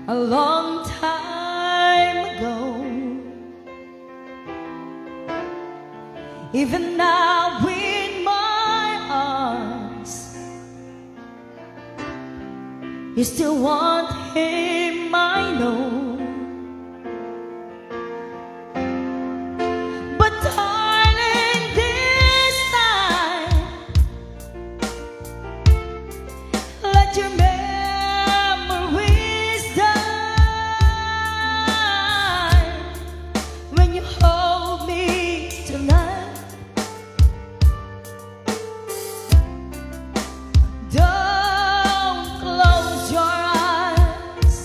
a long time ago. Even now in my arms, you still want him, I know. But darling, this time, let your memories die. When you hold me tonight, don't close your eyes.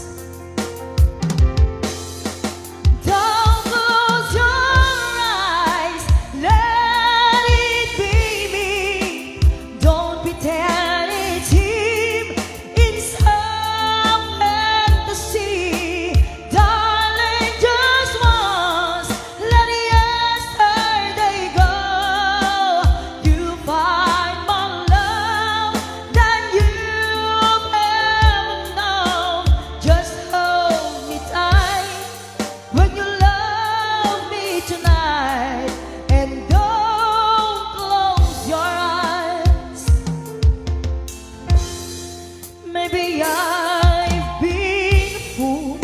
Don't close your eyes. Let it be me. Don't pretend it's him in some fantasy. Darling, just once, let yesterday go. You'll find more love than you've ever known. Just hold me tight when you love me tonight, and don't close your eyes. Maybe I've been a fool,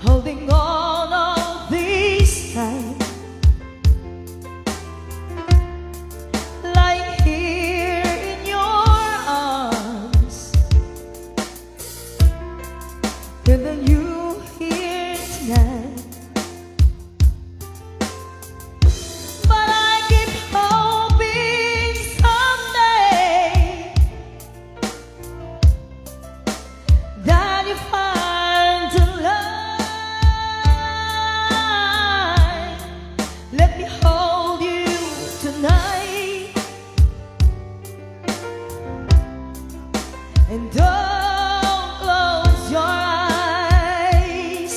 holding on all this time, lying here in your arms, and then you here tonight. But I keep hoping someday that you find a light. Let me hold you tonight, and don't close your eyes.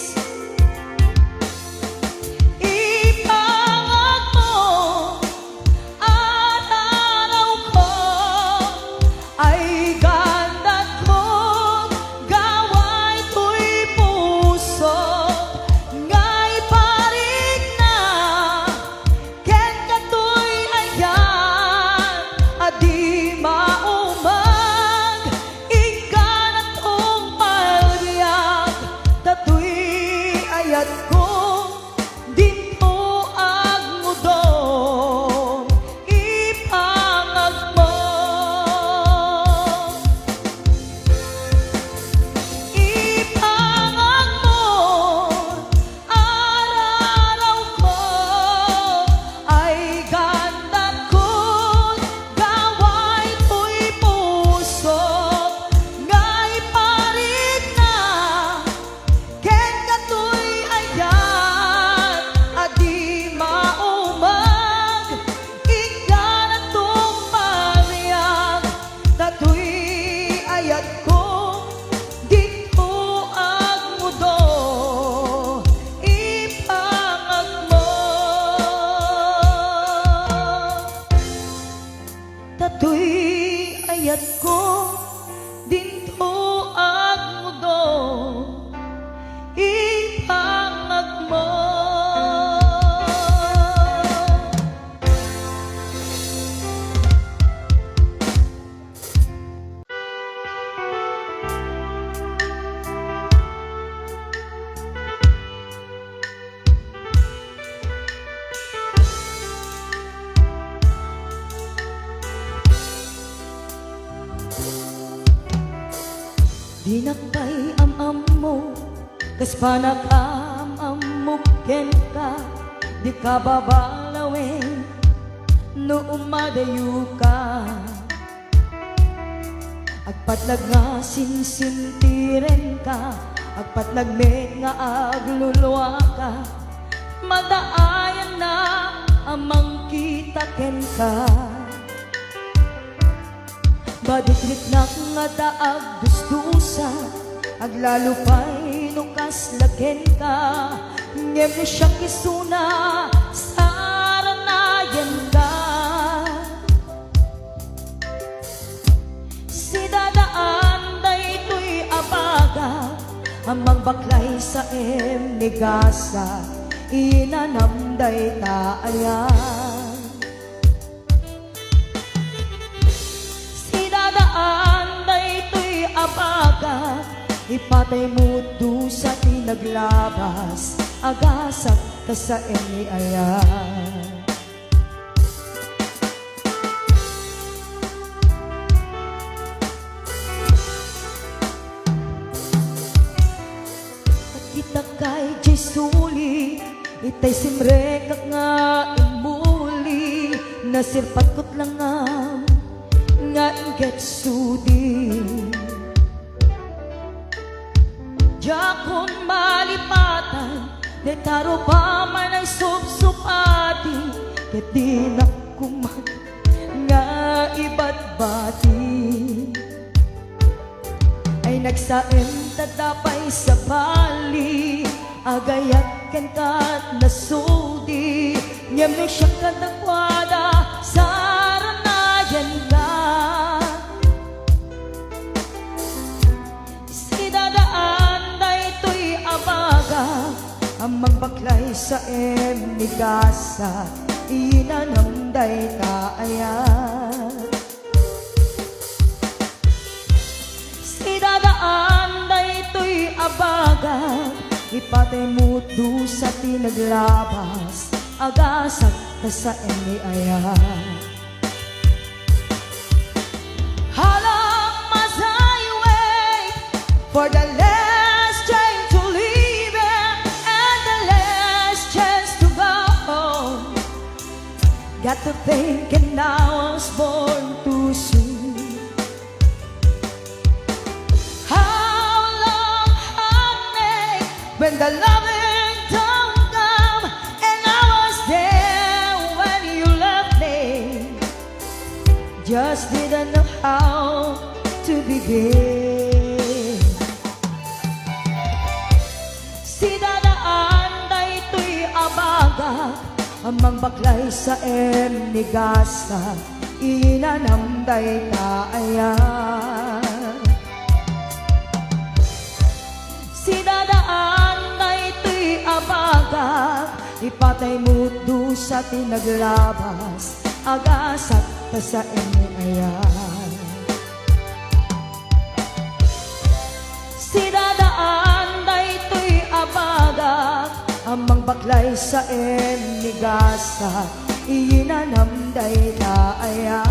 Ipangat mo ang araw ko, ay ganda ko, gaway ko'y puso, ngay parik na, ken kato'y ayan, adi maumag, ika na tong palbiyak, tato'y ayat ko, dito ang mudong ipangag mo. Ipangag mo araw ko, ay ganda ko, gaway ko'y puso, ngay parit na, ken kato'y ayan, adi maumag, ika na tong pariyak, tato'y ayat ko, dito ang mudo, ipangag mo. Tato'y ayat ko, dito ang mudo, ipangag mo. Di na kay am-am mo, kas panakam-am mo ken ka, di ka babalawin, no umadayo ka. Agpatlag nga sinsintiren ka, agpatlag me nga aglulwa ka, madaayan na amang kita ken ka. Badiklit na nga daag dustusa, aglalupay no kaslaken ka, ngem ni siya kisuna, saranayan ka. Si dadaan amang baklay sa emnegasa inanamday taayan. Sinadaan na ito'y abaga, ipatay mo do sa tinaglabas, agasak ka sa eniayan. Kita kay Jesuli, itay simrekak nga imuli, nasirpatkot lang nga inget sudi. Jakon malipatan, detaro pa man ay subsupati, ket di na kuman nga ibat-bati. Ay nagsaem tadapay sa bali, agayat kan kat nasudi, ngem may siya kadakwada sa ranayan ka. Sinadaan na ito'y abaga, amang baklay sa emnigasa inanamday kaayan. Sinadaan na ito'y abaga, ipatay mo do sa tinaglabas, agasak ka sa eniayan. How long must I wait for the last train to leave and the last chance to go home? Got to thinking now I was born too soon. When the loving don't come, and I was there when you left me, just didn't know how to begin. Sinadaan na ito'y abaga, amang baklay sa emnigasa inanamday taayan. Sinadaan na ito'y abaga, ipatay mo do sa tinaglabas, agasak ka sa eniayan. Sinadaan na ito'y abaga, amang baklay sa emnigasa inanamday taayan.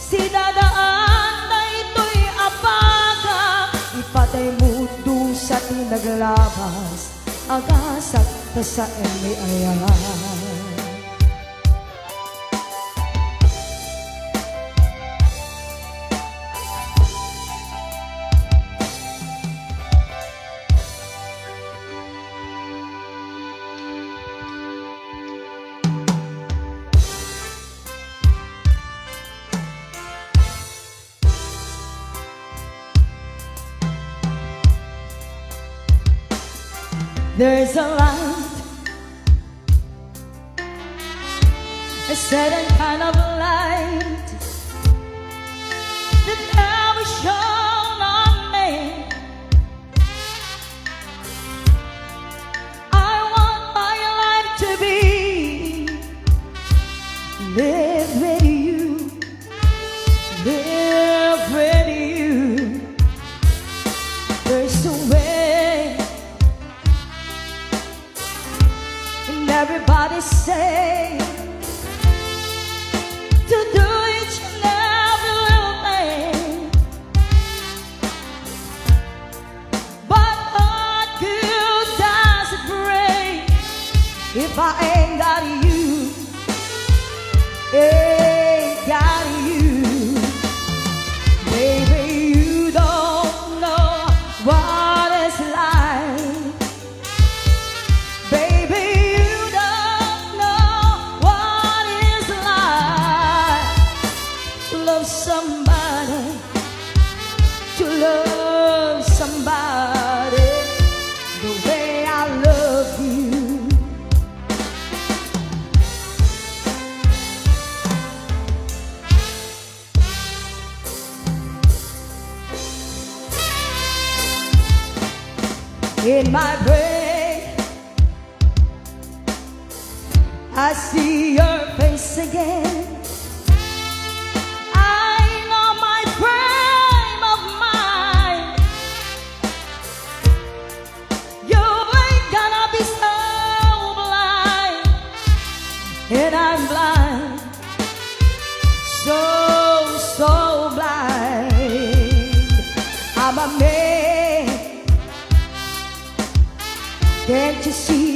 Sinadaan ipatay mo do sa tinaglabas, agasak ka sa eniayan. There's a light, a certain kind of light that now is shown on me. I want my life to be lived with you, live with you. There's a way. Everybody say to do each and every little thing, but what good does it bring if I ain't got you? in my brain. I see your face again. I know my frame of mind. You ain't gonna be so blind, and I'm blind, so blind. I'm a man. Can't you see